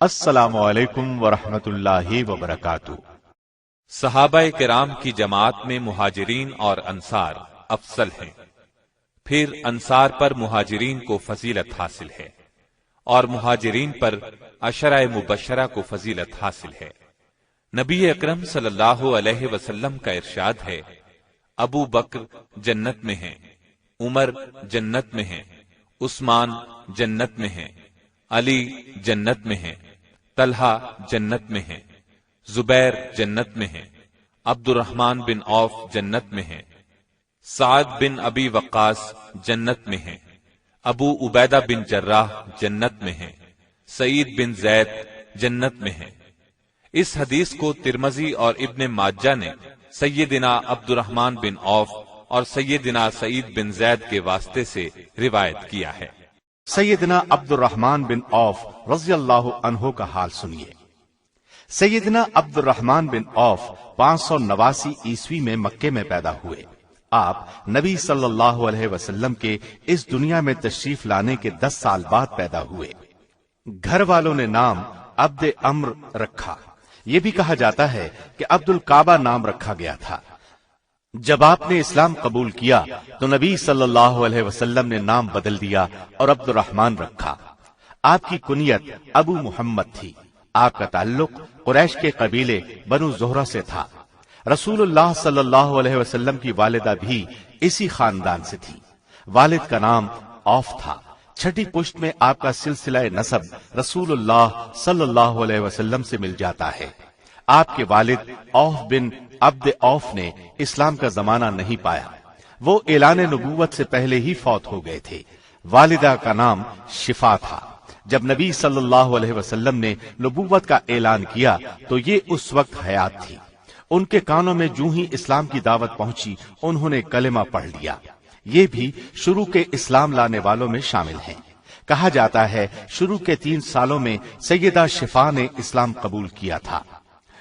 السلام علیکم ورحمۃ اللہ وبرکاتہ۔ صحابہ کرام کی جماعت میں مہاجرین اور انصار افضل ہیں، پھر انصار پر مہاجرین کو فضیلت حاصل ہے اور مہاجرین پر عشرہ مبشرہ کو فضیلت حاصل ہے۔ نبی اکرم صلی اللہ علیہ وسلم کا ارشاد ہے، ابو بکر جنت میں ہیں، عمر جنت میں ہیں، عثمان جنت میں ہیں، علی جنت میں ہیں، طلحہ جنت میں ہیں، زبیر جنت میں ہیں، عبد الرحمن بن عوف جنت میں ہیں، سعد بن ابی وقاص جنت میں ہیں، ابو عبیدہ بن جراح جنت میں ہیں، سعید بن زید جنت میں ہیں۔ اس حدیث کو ترمذی اور ابن ماجہ نے سیدنا عبد الرحمن بن عوف اور سیدنا سعید بن زید کے واسطے سے روایت کیا ہے۔ سیدنا عبد الرحمن بن عوف رضی اللہ عنہ کا حال سنیے۔ سیدنا عبد الرحمن بن عوف 589 عیسوی میں مکے میں پیدا ہوئے۔ آپ نبی صلی اللہ علیہ وسلم کے اس دنیا میں تشریف لانے کے 10 سال بعد پیدا ہوئے۔ گھر والوں نے نام عبد امر رکھا۔ یہ بھی کہا جاتا ہے کہ عبد الکعبہ نام رکھا گیا تھا۔ جب آپ نے اسلام قبول کیا تو نبی صلی اللہ علیہ وسلم نے نام بدل دیا اور عبد الرحمن رکھا۔ آپ کی کنیت ابو محمد تھی۔ آپ کا تعلق قریش کے قبیلے بنو زہرہ سے تھا۔ رسول اللہ صلی اللہ علیہ وسلم کی والدہ بھی اسی خاندان سے تھی۔ والد کا نام عوف تھا۔ چھٹی پشت میں آپ کا سلسلہ نسب رسول اللہ صلی اللہ علیہ وسلم سے مل جاتا ہے۔ آپ کے والد عوف بن عبد عوف نے اسلام کا زمانہ نہیں پایا۔ وہ اعلان نبوت سے پہلے ہی فوت ہو گئے تھے۔ والدہ کا نام شفا تھا۔ جب نبی صلی اللہ علیہ وسلم نے نبوت کا اعلان کیا تو یہ اس وقت حیات تھی۔ ان کے کانوں میں جو ہی اسلام کی دعوت پہنچی انہوں نے کلمہ پڑھ لیا۔ یہ بھی شروع کے اسلام لانے والوں میں شامل ہیں۔ کہا جاتا ہے شروع کے 3 سالوں میں سیدہ شفا نے اسلام قبول کیا تھا۔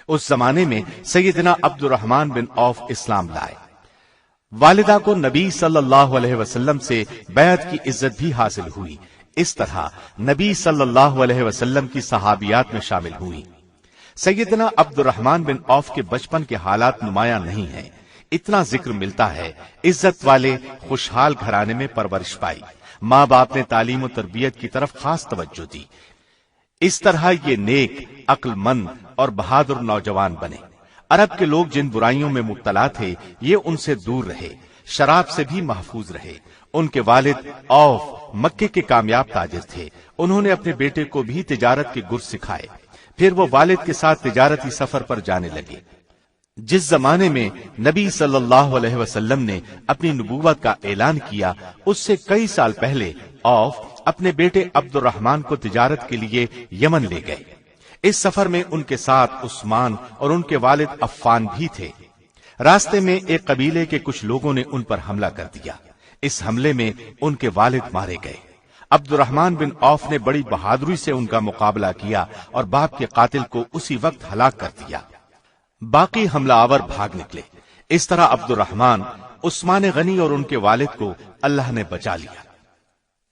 اس زمانے میں سیدنا عبد الرحمن بن عوف اسلام لائے۔ والدہ کو نبی صلی اللہ علیہ وسلم سے بیعت کی عزت بھی حاصل ہوئی۔ اس طرح نبی صلی اللہ علیہ وسلم کی صحابیات میں شامل ہوئی۔ سیدنا عبد الرحمن بن عوف کے بچپن کے حالات نمایاں نہیں ہیں۔ اتنا ذکر ملتا ہے عزت والے خوشحال گھرانے میں پرورش پائی۔ ماں باپ نے تعلیم و تربیت کی طرف خاص توجہ دی۔ اس طرح یہ نیک، عقل مند اور بہادر نوجوان بنے۔ عرب کے لوگ جن برائیوں میں مبتلا تھے یہ ان سے دور رہے، شراب سے بھی محفوظ رہے۔ ان کے والد عوف مکے کے کامیاب تاجر تھے۔ انہوں نے اپنے بیٹے کو بھی تجارت کے گر سکھائے۔ پھر وہ والد کے ساتھ تجارتی سفر پر جانے لگے۔ جس زمانے میں نبی صلی اللہ علیہ وسلم نے اپنی نبوت کا اعلان کیا اس سے کئی سال پہلے عوف اپنے بیٹے عبد الرحمن کو تجارت کے لیے یمن لے گئے۔ اس سفر میں ان کے ساتھ عثمان اور ان کے والد عفان بھی تھے۔ راستے میں ایک قبیلے کے کچھ لوگوں نے ان پر حملہ کر دیا۔ اس حملے میں ان کے والد مارے گئے۔ عبد الرحمن بن عوف نے بڑی بہادری سے ان کا مقابلہ کیا اور باپ کے قاتل کو اسی وقت ہلاک کر دیا۔ باقی حملہ آور بھاگ نکلے۔ اس طرح عبد الرحمن، عثمان غنی اور ان کے والد کو اللہ نے بچا لیا۔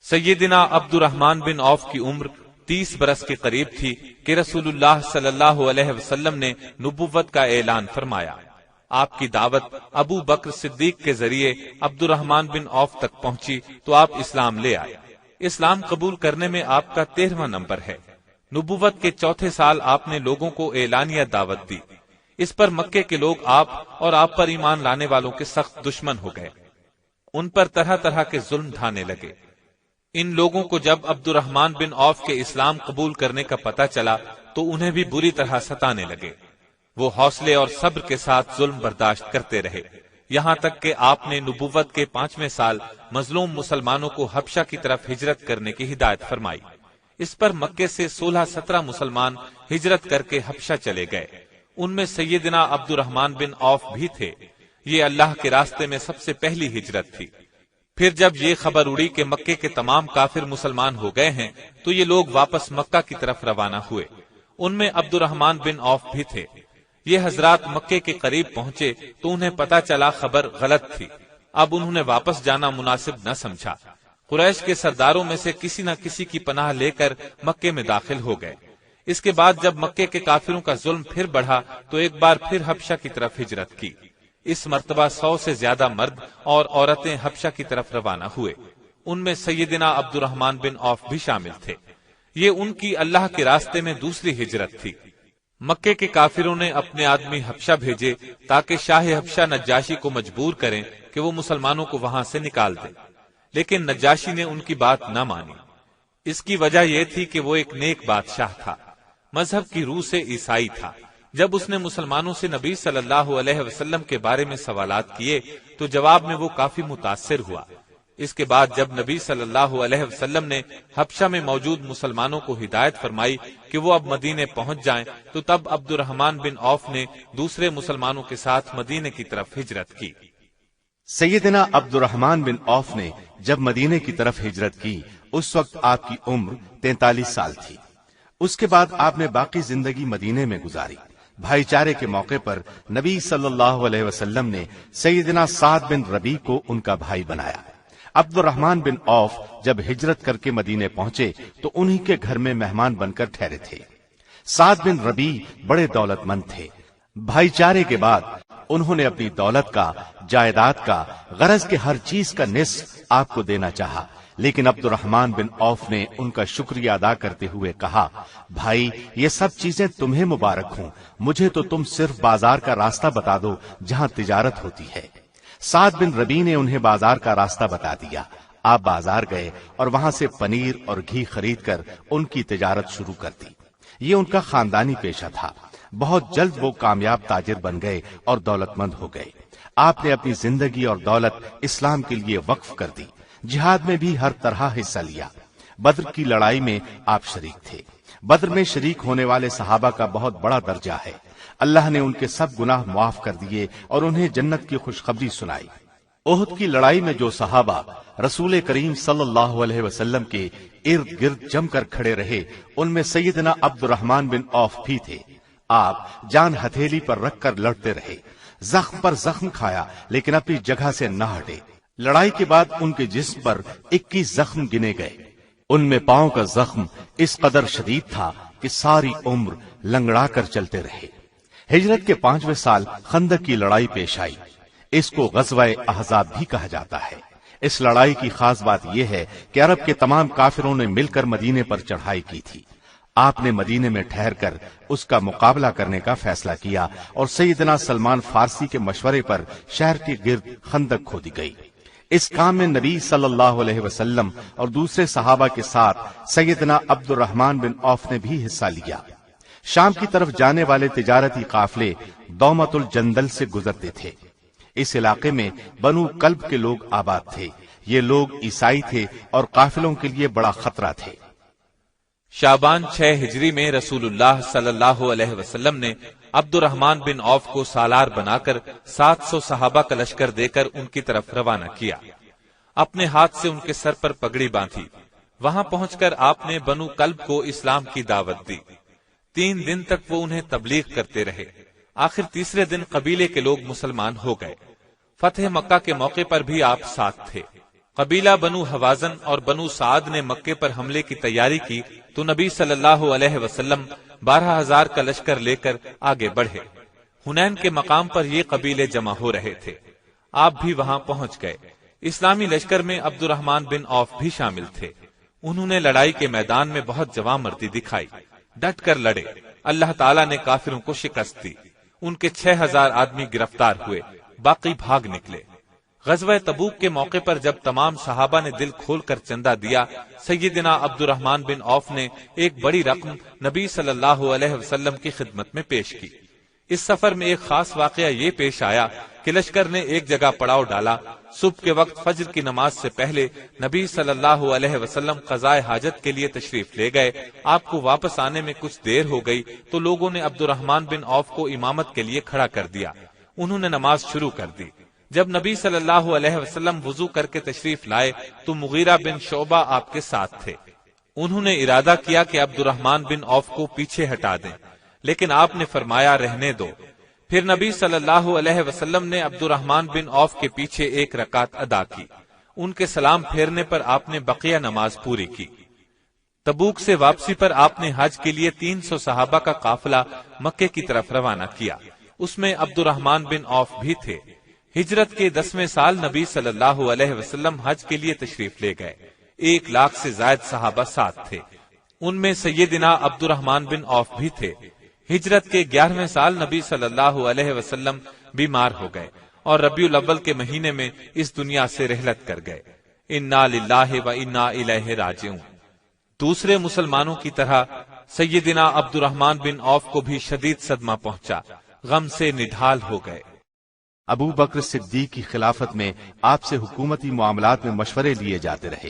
سیدنا عبد الرحمن بن عوف کی عمر 30 برس کے قریب تھی کہ رسول اللہ صلی اللہ علیہ وسلم نے نبوت کا اعلان فرمایا۔ آپ کی دعوت ابو بکر صدیق کے ذریعے عبد الرحمن بن عوف تک پہنچی تو آپ اسلام لے آئے۔ اسلام قبول کرنے میں آپ کا 13واں نمبر ہے۔ نبوت کے 4تھے سال آپ نے لوگوں کو اعلانیہ دعوت دی۔ اس پر مکے کے لوگ آپ اور آپ پر ایمان لانے والوں کے سخت دشمن ہو گئے۔ ان پر طرح طرح کے ظلم ڈھانے لگے۔ ان لوگوں کو جب عبد الرحمن بن عوف کے اسلام قبول کرنے کا پتہ چلا تو انہیں بھی بری طرح ستانے لگے۔ وہ حوصلے اور صبر کے ساتھ ظلم برداشت کرتے رہے، یہاں تک کہ آپ نے نبوت کے 5ویں سال مظلوم مسلمانوں کو حبشہ کی طرف ہجرت کرنے کی ہدایت فرمائی۔ اس پر مکے سے 16-17 مسلمان ہجرت کر کے حبشہ چلے گئے۔ ان میں سیدنا عبد الرحمن بن عوف بھی تھے۔ یہ اللہ کے راستے میں سب سے پہلی ہجرت تھی۔ پھر جب یہ خبر اڑی کہ مکے کے تمام کافر مسلمان ہو گئے ہیں تو یہ لوگ واپس مکہ کی طرف روانہ ہوئے۔ ان میں عبد الرحمن بن عوف بھی تھے۔ یہ حضرات مکے کے قریب پہنچے تو انہیں پتا چلا خبر غلط تھی۔ اب انہوں نے واپس جانا مناسب نہ سمجھا۔ قریش کے سرداروں میں سے کسی نہ کسی کی پناہ لے کر مکے میں داخل ہو گئے۔ اس کے بعد جب مکے کے کافروں کا ظلم پھر بڑھا تو ایک بار پھر حبشہ کی طرف ہجرت کی۔ اس مرتبہ 100 سے زیادہ مرد اور عورتیں حبشہ کی طرف روانہ ہوئے۔ ان میں سیدنا عبد الرحمن بن عوف بھی شامل تھے۔ یہ ان کی اللہ کے راستے میں دوسری ہجرت تھی۔ مکے کے کافروں نے اپنے آدمی حبشہ بھیجے تاکہ شاہ حبشہ نجاشی کو مجبور کریں کہ وہ مسلمانوں کو وہاں سے نکال دے، لیکن نجاشی نے ان کی بات نہ مانی۔ اس کی وجہ یہ تھی کہ وہ ایک نیک بادشاہ تھا، مذہب کی روح سے عیسائی تھا۔ جب اس نے مسلمانوں سے نبی صلی اللہ علیہ وسلم کے بارے میں سوالات کیے تو جواب میں وہ کافی متاثر ہوا۔ اس کے بعد جب نبی صلی اللہ علیہ وسلم نے حبشہ میں موجود مسلمانوں کو ہدایت فرمائی کہ وہ اب مدینے پہنچ جائیں تو تب عبد الرحمن بن عوف نے دوسرے مسلمانوں کے ساتھ مدینے کی طرف ہجرت کی۔ سیدنا عبد الرحمن بن عوف نے جب مدینے کی طرف ہجرت کی اس وقت آپ کی عمر 43 سال تھی۔ اس کے بعد آپ نے باقی زندگی مدینے میں گزاری۔ بھائی چارے کے موقع پر نبی صلی اللہ علیہ وسلم نے سیدنا سعد بن ربیع کو ان کا بھائی بنایا۔ عبد الرحمن بن عوف جب ہجرت کر کے مدینے پہنچے تو انہی کے گھر میں مہمان بن کر ٹھہرے تھے۔ سعد بن ربیع بڑے دولت مند تھے۔ بھائی چارے کے بعد انہوں نے اپنی دولت کا، جائیداد کا، غرض کے ہر چیز کا نصف آپ کو دینا چاہا، لیکن عبد الرحمن بن عوف نے ان کا شکریہ ادا کرتے ہوئے کہا، بھائی یہ سب چیزیں تمہیں مبارک ہوں، مجھے تو تم صرف بازار کا راستہ بتا دو جہاں تجارت ہوتی ہے۔ سعد بن ربیع نے انہیں بازار کا راستہ بتا دیا۔ آپ بازار گئے اور وہاں سے پنیر اور گھی خرید کر ان کی تجارت شروع کر دی۔ یہ ان کا خاندانی پیشہ تھا۔ بہت جلد وہ کامیاب تاجر بن گئے اور دولت مند ہو گئے۔ آپ نے اپنی زندگی اور دولت اسلام کے لیے وقف کر دی۔ جہاد میں بھی ہر طرح حصہ لیا۔ بدر کی لڑائی میں آپ شریک تھے۔ بدر میں شریک ہونے والے صحابہ کا بہت بڑا درجہ ہے۔ اللہ نے ان کے سب گناہ معاف کر دیے اور انہیں جنت کی خوشخبری سنائی۔ احد کی لڑائی میں جو صحابہ رسول کریم صلی اللہ علیہ وسلم کے ارد گرد جم کر کھڑے رہے ان میں سیدنا عبد الرحمن بن عوف بھی تھے۔ آپ جان ہتھیلی پر رکھ کر لڑتے رہے، زخم پر زخم کھایا لیکن اپنی جگہ سے نہ ہٹے۔ لڑائی کے بعد ان کے جسم پر 21 زخم گنے گئے۔ ان میں پاؤں کا زخم اس قدر شدید تھا کہ ساری عمر لنگڑا کر چلتے رہے۔ ہجرت کے 5ویں سال خندق کی لڑائی پیش آئی۔ اس کو غزوہ احزاب بھی کہا جاتا ہے۔ اس لڑائی کی خاص بات یہ ہے کہ عرب کے تمام کافروں نے مل کر مدینے پر چڑھائی کی تھی۔ آپ نے مدینے میں ٹھہر کر اس کا مقابلہ کرنے کا فیصلہ کیا اور سیدنا سلمان فارسی کے مشورے پر شہر کے گرد خندق کھودی گئی۔ اس کام میں نبی صلی اللہ علیہ وسلم اور دوسرے صحابہ کے ساتھ سیدنا عبد الرحمن بن عوف نے بھی حصہ لیا۔ شام کی طرف جانے والے تجارتی قافلے دومت الجندل سے گزرتے تھے۔ اس علاقے میں بنو کلب کے لوگ آباد تھے۔ یہ لوگ عیسائی تھے اور قافلوں کے لیے بڑا خطرہ تھے۔ شعبان 6 ہجری میں رسول اللہ صلی اللہ علیہ وسلم نے عبد الرحمن بن عوف کو سالار بنا کر 700 صحابہ کا لشکر دے کر ان کی طرف روانہ کیا۔ اپنے ہاتھ سے ان کے سر پر پگڑی باندھی۔ وہاں پہنچ کر آپ نے بنو کلب کو اسلام کی دعوت دی۔ 3 دن تک وہ انہیں تبلیغ کرتے رہے۔ آخر تیسرے دن قبیلے کے لوگ مسلمان ہو گئے۔ فتح مکہ کے موقع پر بھی آپ ساتھ تھے۔ قبیلہ بنو حوازن اور بنو سعد نے مکے پر حملے کی تیاری کی تو نبی صلی اللہ علیہ وسلم 12,000 کا لشکر لے کر آگے بڑھے۔ حنین کے مقام پر یہ قبیلے جمع ہو رہے تھے۔ آپ بھی وہاں پہنچ گئے۔ اسلامی لشکر میں عبد الرحمن بن عوف بھی شامل تھے۔ انہوں نے لڑائی کے میدان میں بہت جواں مردی دکھائی، ڈٹ کر لڑے۔ اللہ تعالیٰ نے کافروں کو شکست دی۔ ان کے 6,000 آدمی گرفتار ہوئے، باقی بھاگ نکلے۔ غزوہ تبوک کے موقع پر جب تمام صحابہ نے دل کھول کر چندہ دیا، سیدنا عبد الرحمن بن عوف نے ایک بڑی رقم نبی صلی اللہ علیہ وسلم کی خدمت میں پیش کی۔ اس سفر میں ایک خاص واقعہ یہ پیش آیا کہ لشکر نے ایک جگہ پڑاؤ ڈالا۔ صبح کے وقت فجر کی نماز سے پہلے نبی صلی اللہ علیہ وسلم قضاء حاجت کے لیے تشریف لے گئے۔ آپ کو واپس آنے میں کچھ دیر ہو گئی تو لوگوں نے عبد الرحمن بن عوف کو امامت کے لیے کھڑا کر دیا۔ انہوں نے نماز شروع کر دی۔ جب نبی صلی اللہ علیہ وسلم وضو کر کے تشریف لائے تو مغیرہ بن شعبہ آپ کے ساتھ تھے۔ انہوں نے ارادہ کیا کہ عبد الرحمن بن عوف کو پیچھے ہٹا دیں، لیکن آپ نے فرمایا رہنے دو۔ پھر نبی صلی اللہ علیہ وسلم نے عبد الرحمن بن عوف کے پیچھے 1 رکعت ادا کی۔ ان کے سلام پھیرنے پر آپ نے بقیہ نماز پوری کی۔ تبوک سے واپسی پر آپ نے حج کے لیے 300 صحابہ کا قافلہ مکے کی طرف روانہ کیا۔ اس میں عبد الرحمن بن عوف بھی تھے۔ ہجرت کے 10ویں سال نبی صلی اللہ علیہ وسلم حج کے لیے تشریف لے گئے۔ 1 لاکھ سے زائد صحابہ ساتھ تھے، ان میں سیدنا عبد الرحمن بن عوف بھی تھے۔ ہجرت کے 11ویں سال نبی صلی اللہ علیہ وسلم بیمار ہو گئے اور ربیع الاول کے مہینے میں اس دنیا سے رحلت کر گئے۔ انا للہ و انا الیہ راجعون۔ دوسرے مسلمانوں کی طرح سیدنا عبد الرحمن بن عوف کو بھی شدید صدمہ پہنچا، غم سے نڈھال ہو گئے۔ ابو بکر صدیق کی خلافت میں آپ سے حکومتی معاملات میں مشورے لیے جاتے رہے۔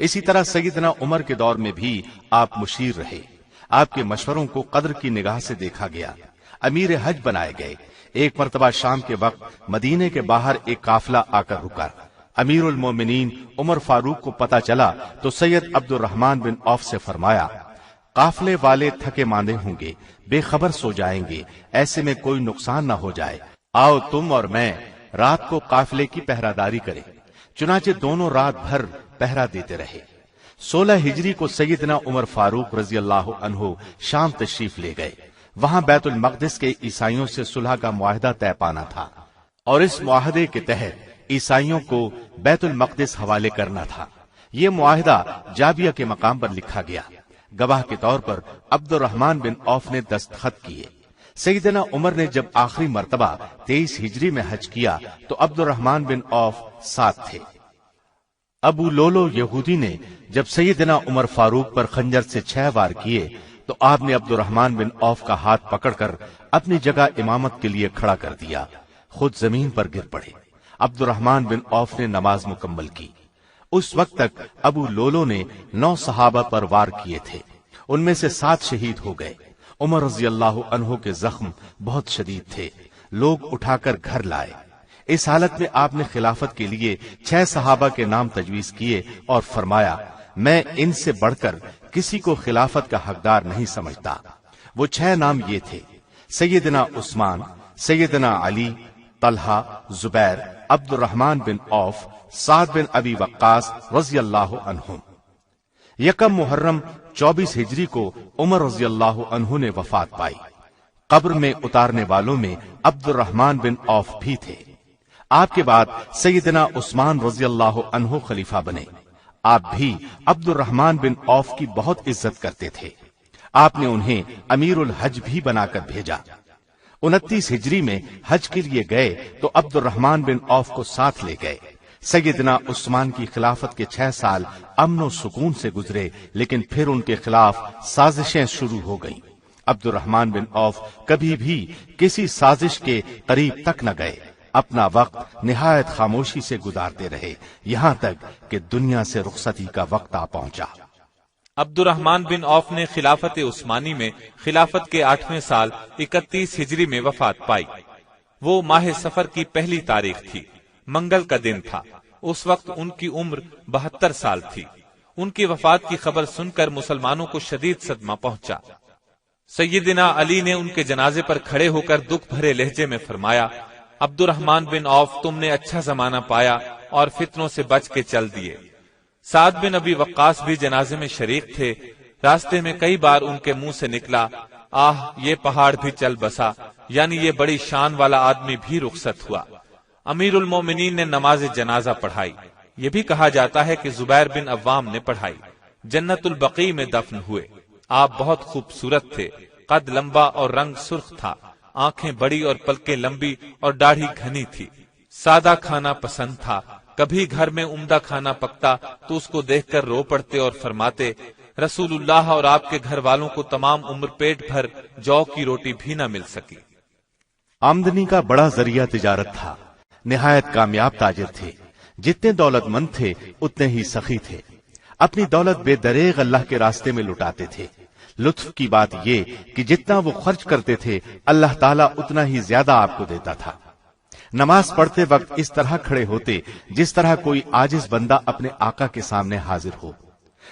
اسی طرح سیدنا عمر کے دور میں بھی آپ مشیر رہے۔ آپ کے مشوروں کو قدر کی نگاہ سے دیکھا گیا۔ امیر حج بنائے گئے۔ ایک مرتبہ شام کے وقت مدینے کے باہر ایک قافلہ آ کر رکا۔ امیر المومنین عمر فاروق کو پتا چلا تو سید عبد الرحمن بن عوف سے فرمایا، قافلے والے تھکے ماندے ہوں گے، بے خبر سو جائیں گے، ایسے میں کوئی نقصان نہ ہو جائے، آؤ تم اور میں رات کو قافلے کی پہرہ داری کریں۔ چنانچہ دونوں رات بھر پہرہ دیتے رہے۔ 16 ہجری کو سیدنا عمر فاروق رضی اللہ عنہ شام تشریف لے گئے۔ وہاں بیت المقدس کے عیسائیوں سے صلح کا معاہدہ طے پانا تھا اور اس معاہدے کے تحت عیسائیوں کو بیت المقدس حوالے کرنا تھا۔ یہ معاہدہ جابیہ کے مقام پر لکھا گیا۔ گواہ کے طور پر عبد الرحمن بن عوف نے دستخط کیے۔ سیدنا عمر نے جب آخری مرتبہ 23 ہجری میں حج کیا تو عبد الرحمن بن عوف ساتھ تھے۔ ابو لولو یہودی نے جب سیدنا عمر فاروق پر خنجر سے 6 وار کیے تو آپ نے عبد الرحمن بن عوف کا ہاتھ پکڑ کر اپنی جگہ امامت کے لیے کھڑا کر دیا، خود زمین پر گر پڑے۔ عبد الرحمن بن عوف نے نماز مکمل کی۔ اس وقت تک ابو لولو نے 9 صحابہ پر وار کیے تھے، ان میں سے 7 شہید ہو گئے۔ عمر رضی اللہ عنہ کے زخم بہت شدید تھے، لوگ اٹھا کر گھر لائے۔ اس حالت میں آپ نے خلافت کے لیے 6 صحابہ کے نام تجویز کیے اور فرمایا، میں ان سے بڑھ کر کسی کو خلافت کا حقدار نہیں سمجھتا۔ وہ 6 نام یہ تھے: سیدنا عثمان، سیدنا علی، طلحہ، زبیر، عبد الرحمن بن عوف، سعد بن ابی وقاص رضی اللہ عنہم۔ یکم محرم 24 ہجری کو عمر رضی اللہ عنہ نے وفات پائی۔ قبر میں اتارنے والوں میں عبد الرحمن بن عوف بھی تھے۔ آپ کے بعد سیدنا عثمان رضی اللہ عنہ خلیفہ بنے۔ آپ بھی عبد الرحمن بن عوف کی بہت عزت کرتے تھے۔ آپ نے انہیں امیر الحج بھی بنا کر بھیجا۔ 29 ہجری میں حج کے لیے گئے تو عبد الرحمن بن عوف کو ساتھ لے گئے۔ سیدنا عثمان کی خلافت کے 6 سال امن و سکون سے گزرے، لیکن پھر ان کے خلاف سازشیں شروع ہو گئیں۔ عبد الرحمن بن عوف کبھی بھی کسی سازش کے قریب تک نہ گئے، اپنا وقت نہایت خاموشی سے گزارتے رہے، یہاں تک کہ دنیا سے رخصتی کا وقت آ پہنچا۔ عبد الرحمن بن عوف نے خلافت عثمانی میں خلافت کے 8ویں سال 31 ہجری میں وفات پائی۔ وہ ماہ سفر کی پہلی تاریخ تھی، منگل کا دن تھا۔ اس وقت ان کی عمر 72 سال تھی۔ ان کی وفات کی خبر سن کر مسلمانوں کو شدید صدمہ پہنچا۔ سیدنا علی نے ان کے جنازے پر کھڑے ہو کر دکھ بھرے لہجے میں فرمایا، عبد الرحمن بن عوف، تم نے اچھا زمانہ پایا اور فتنوں سے بچ کے چل دیے۔ سعد بن ابی وقاص بھی جنازے میں شریک تھے۔ راستے میں کئی بار ان کے منہ سے نکلا، آہ یہ پہاڑ بھی چل بسا، یعنی یہ بڑی شان والا آدمی بھی رخصت ہوا۔ امیر المومنین نے نماز جنازہ پڑھائی۔ یہ بھی کہا جاتا ہے کہ زبیر بن عوام نے پڑھائی۔ جنت البقیع میں دفن ہوئے۔ آپ بہت خوبصورت تھے، قد لمبا اور رنگ سرخ تھا، آنکھیں بڑی اور پلکیں لمبی اور داڑھی گھنی تھی۔ سادہ کھانا پسند تھا، کبھی گھر میں عمدہ کھانا پکتا تو اس کو دیکھ کر رو پڑتے اور فرماتے، رسول اللہ اور آپ کے گھر والوں کو تمام عمر پیٹ بھر جو کی روٹی بھی نہ مل سکی۔ آمدنی کا بڑا ذریعہ تجارت تھا، نہایت کامیاب تاجر تھے۔ جتنے دولت مند تھے اتنے ہی سخی تھے، اپنی دولت بے دریغ اللہ کے راستے میں لٹاتے تھے۔ لطف کی بات یہ کہ جتنا وہ خرچ کرتے تھے اللہ تعالیٰ اتنا ہی زیادہ آپ کو دیتا تھا۔ نماز پڑھتے وقت اس طرح کھڑے ہوتے جس طرح کوئی عاجز بندہ اپنے آقا کے سامنے حاضر ہو۔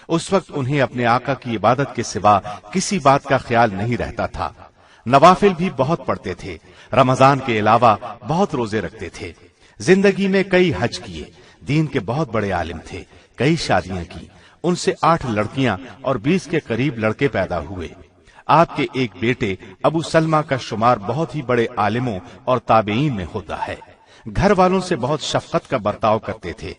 اس وقت انہیں اپنے آقا کی عبادت کے سوا کسی بات کا خیال نہیں رہتا تھا۔ نوافل بھی بہت پڑھتے تھے، رمضان کے علاوہ بہت روزے رکھتے تھے۔ زندگی میں کئی حج کیے، دین کے بہت بڑے عالم تھے، کئی شادیاں کی۔ ان سے 8 لڑکیاں اور 20 کے قریب لڑکے پیدا ہوئے۔ آپ کے ایک بیٹے ابو سلمہ کا شمار بہت ہی بڑے عالموں اور تابعین میں ہوتا ہے۔ گھر والوں سے بہت شفقت کا برتاؤ کرتے تھے۔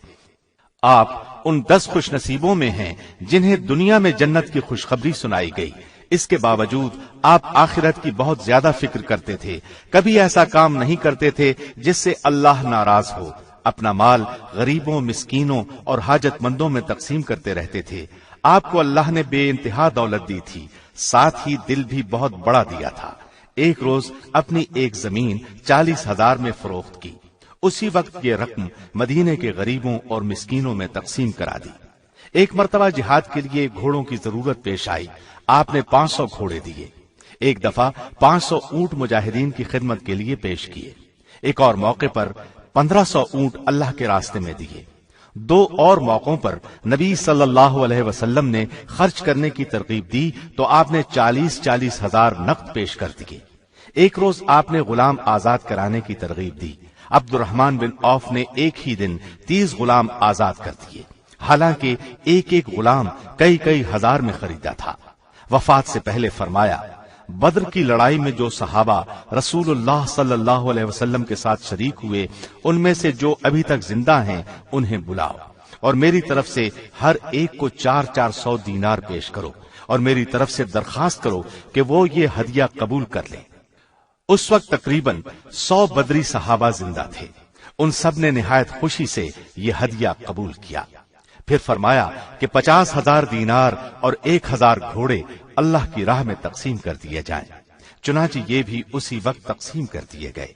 آپ ان 10 خوش نصیبوں میں ہیں جنہیں دنیا میں جنت کی خوشخبری سنائی گئی۔ اس کے باوجود آپ آخرت کی بہت زیادہ فکر کرتے تھے، کبھی ایسا کام نہیں کرتے تھے جس سے اللہ ناراض ہو۔ اپنا مال غریبوں، مسکینوں اور حاجت مندوں میں تقسیم کرتے رہتے تھے۔ آپ کو اللہ نے بے انتہا دولت دی تھی، ساتھ ہی دل بھی بہت بڑا دیا تھا۔ ایک روز اپنی ایک زمین 40,000 میں فروخت کی۔ اسی وقت یہ رقم مدینے کے غریبوں اور مسکینوں میں تقسیم کرا دی۔ ایک مرتبہ جہاد کے لیے گھوڑوں کی ضرورت پیش آئی، آپ نے 500 گھوڑے دیے۔ ایک دفعہ 500 اونٹ مجاہدین کی خدمت کے لیے پیش کیے۔ ایک اور موقع پر 1500 اونٹ اللہ کے راستے میں دیے۔ 2 اور موقعوں پر نبی صلی اللہ علیہ وسلم نے خرچ کرنے کی ترغیب دی تو آپ نے 40 ہزار نقد پیش کر دیے۔ ایک روز آپ نے غلام آزاد کرانے کی ترغیب دی۔ عبد الرحمن بن عوف نے ایک ہی دن 30 غلام آزاد کر دیے، حالانکہ ایک ایک غلام کئی ہزار میں خریدا تھا۔ وفات سے پہلے فرمایا، بدر کی لڑائی میں جو صحابہ رسول اللہ صلی اللہ علیہ وسلم کے ساتھ شریک ہوئے، ان میں سے جو ابھی تک زندہ ہیں انہیں بلاؤ، اور میری طرف سے ہر ایک کو 400 دینار پیش کرو، اور میری طرف سے درخواست کرو کہ وہ یہ ہدیہ قبول کر لیں۔ اس وقت تقریباً 100 بدری صحابہ زندہ تھے۔ ان سب نے نہایت خوشی سے یہ ہدیہ قبول کیا۔ پھر فرمایا کہ 50,000 دینار اور 1,000 گھوڑے اللہ کی راہ میں تقسیم کر دیے جائیں۔ چنانچہ یہ بھی اسی وقت تقسیم کر دیے گئے۔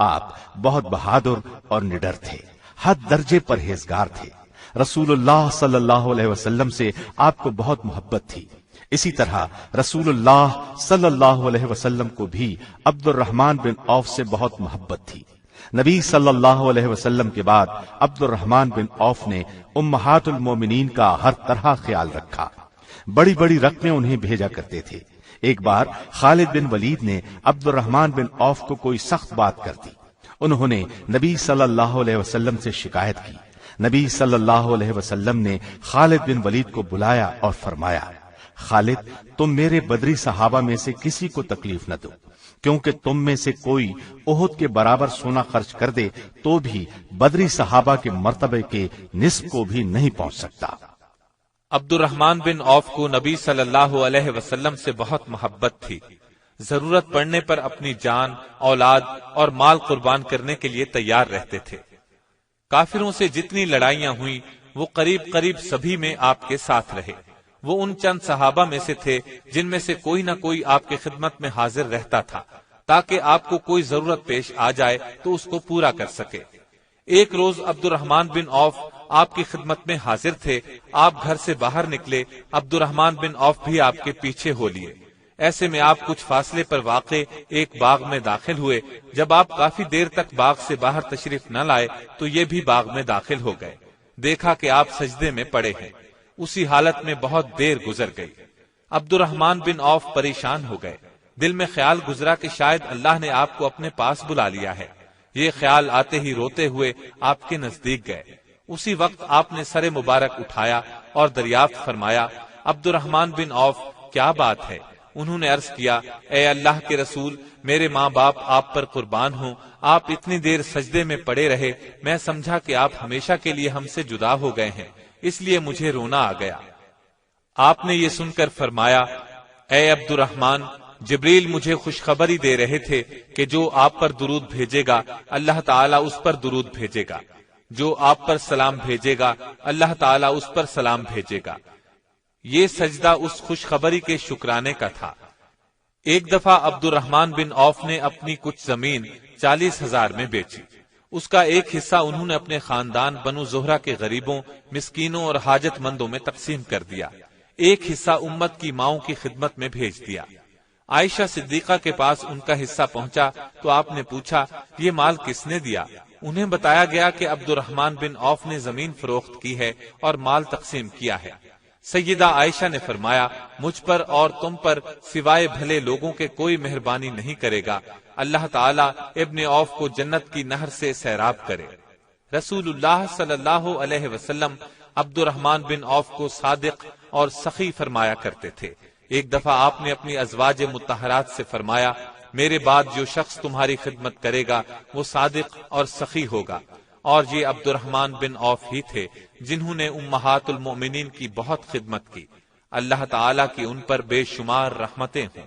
آپ بہت بہادر اور نڈر تھے، حد درجے پرہیزگار تھے۔ رسول اللہ صلی اللہ علیہ وسلم سے آپ کو بہت محبت تھی۔ اسی طرح رسول اللہ صلی اللہ علیہ وسلم کو بھی عبد الرحمن بن عوف سے بہت محبت تھی۔ نبی صلی اللہ علیہ وسلم کے بعد عبد الرحمن بن عوف نے امہات المومنین کا ہر طرح خیال رکھا، بڑی بڑی رقمیں انہیں بھیجا کرتے تھے۔ ایک بار خالد بن ولید نے عبد الرحمن بن عوف کو کوئی سخت بات کر دی۔ انہوں نے نبی صلی اللہ علیہ وسلم سے شکایت کی۔ نبی صلی اللہ علیہ وسلم نے خالد بن ولید کو بلایا اور فرمایا، خالد، تم میرے بدری صحابہ میں سے کسی کو تکلیف نہ دو، کیونکہ تم میں سے کوئی احد کے برابر سونا خرچ کر دے تو بھی بدری صحابہ کے مرتبے کے نصف کو بھی نہیں پہنچ سکتا۔ عبد الرحمن بن عوف کو نبی صلی اللہ علیہ وسلم سے بہت محبت تھی۔ ضرورت پڑنے پر اپنی جان، اولاد اور مال قربان کرنے کے لیے تیار رہتے تھے۔ کافروں سے جتنی لڑائیاں ہوئیں وہ قریب سبھی میں آپ کے ساتھ رہے۔ وہ ان چند صحابہ میں سے تھے جن میں سے کوئی نہ کوئی آپ کی خدمت میں حاضر رہتا تھا، تاکہ آپ کو کوئی ضرورت پیش آ جائے تو اس کو پورا کر سکے۔ ایک روز عبد الرحمن بن عوف آپ کی خدمت میں حاضر تھے۔ آپ گھر سے باہر نکلے، عبد الرحمن بن عوف بھی آپ کے پیچھے ہو لیے۔ ایسے میں آپ کچھ فاصلے پر واقع ایک باغ میں داخل ہوئے۔ جب آپ کافی دیر تک باغ سے باہر تشریف نہ لائے تو یہ بھی باغ میں داخل ہو گئے۔ دیکھا کہ آپ سجدے میں پڑے ہیں۔ اسی حالت میں بہت دیر گزر گئی۔ عبد الرحمن بن عوف پریشان ہو گئے۔ دل میں خیال گزرا کہ شاید اللہ نے آپ کو اپنے پاس بلا لیا ہے۔ یہ خیال آتے ہی روتے ہوئے آپ کے نزدیک گئے۔ اسی وقت آپ نے سر مبارک اٹھایا اور دریافت فرمایا، عبد الرحمن بن عوف، کیا بات ہے؟ انہوں نے عرض کیا، اے اللہ کے رسول، میرے ماں باپ آپ پر قربان ہوں، آپ اتنی دیر سجدے میں پڑے رہے، میں سمجھا کہ آپ ہمیشہ کے لیے ہم سے جدا ہو گئے ہیں، اس لیے مجھے رونا آ گیا۔ آپ نے یہ سن کر فرمایا، اے عبد الرحمن، جبریل مجھے خوشخبری دے رہے تھے کہ جو آپ پر درود بھیجے گا اللہ تعالیٰ اس پر درود بھیجے گا، جو آپ پر سلام بھیجے گا اللہ تعالیٰ اس پر سلام بھیجے گا۔ یہ سجدہ اس خوشخبری کے شکرانے کا تھا۔ ایک دفعہ عبد الرحمن بن عوف نے اپنی کچھ زمین 40,000 میں بیچی۔ اس کا ایک حصہ انہوں نے اپنے خاندان بنو زہرہ کے غریبوں، مسکینوں اور حاجت مندوں میں تقسیم کر دیا۔ ایک حصہ امت کی ماؤں کی خدمت میں بھیج دیا۔ عائشہ صدیقہ کے پاس ان کا حصہ پہنچا تو آپ نے پوچھا، یہ مال کس نے دیا؟ انہیں بتایا گیا کہ عبد الرحمن بن عوف نے زمین فروخت کی ہے اور مال تقسیم کیا ہے۔ سیدہ عائشہ نے فرمایا، مجھ پر اور تم پر سوائے بھلے لوگوں کے کوئی مہربانی نہیں کرے گا، اللہ تعالیٰ ابن عوف کو جنت کی نہر سے سیراب کرے۔ رسول اللہ صلی اللہ علیہ وسلم عبد الرحمن بن عوف کو صادق اور سخی فرمایا کرتے تھے۔ ایک دفعہ آپ نے اپنی ازواج مطہرات سے فرمایا، میرے بعد جو شخص تمہاری خدمت کرے گا وہ صادق اور سخی ہوگا، اور یہ عبد الرحمن بن عوف ہی تھے جنہوں نے امہات المؤمنین کی بہت خدمت کی۔ اللہ تعالیٰ کی ان پر بے شمار رحمتیں ہوں۔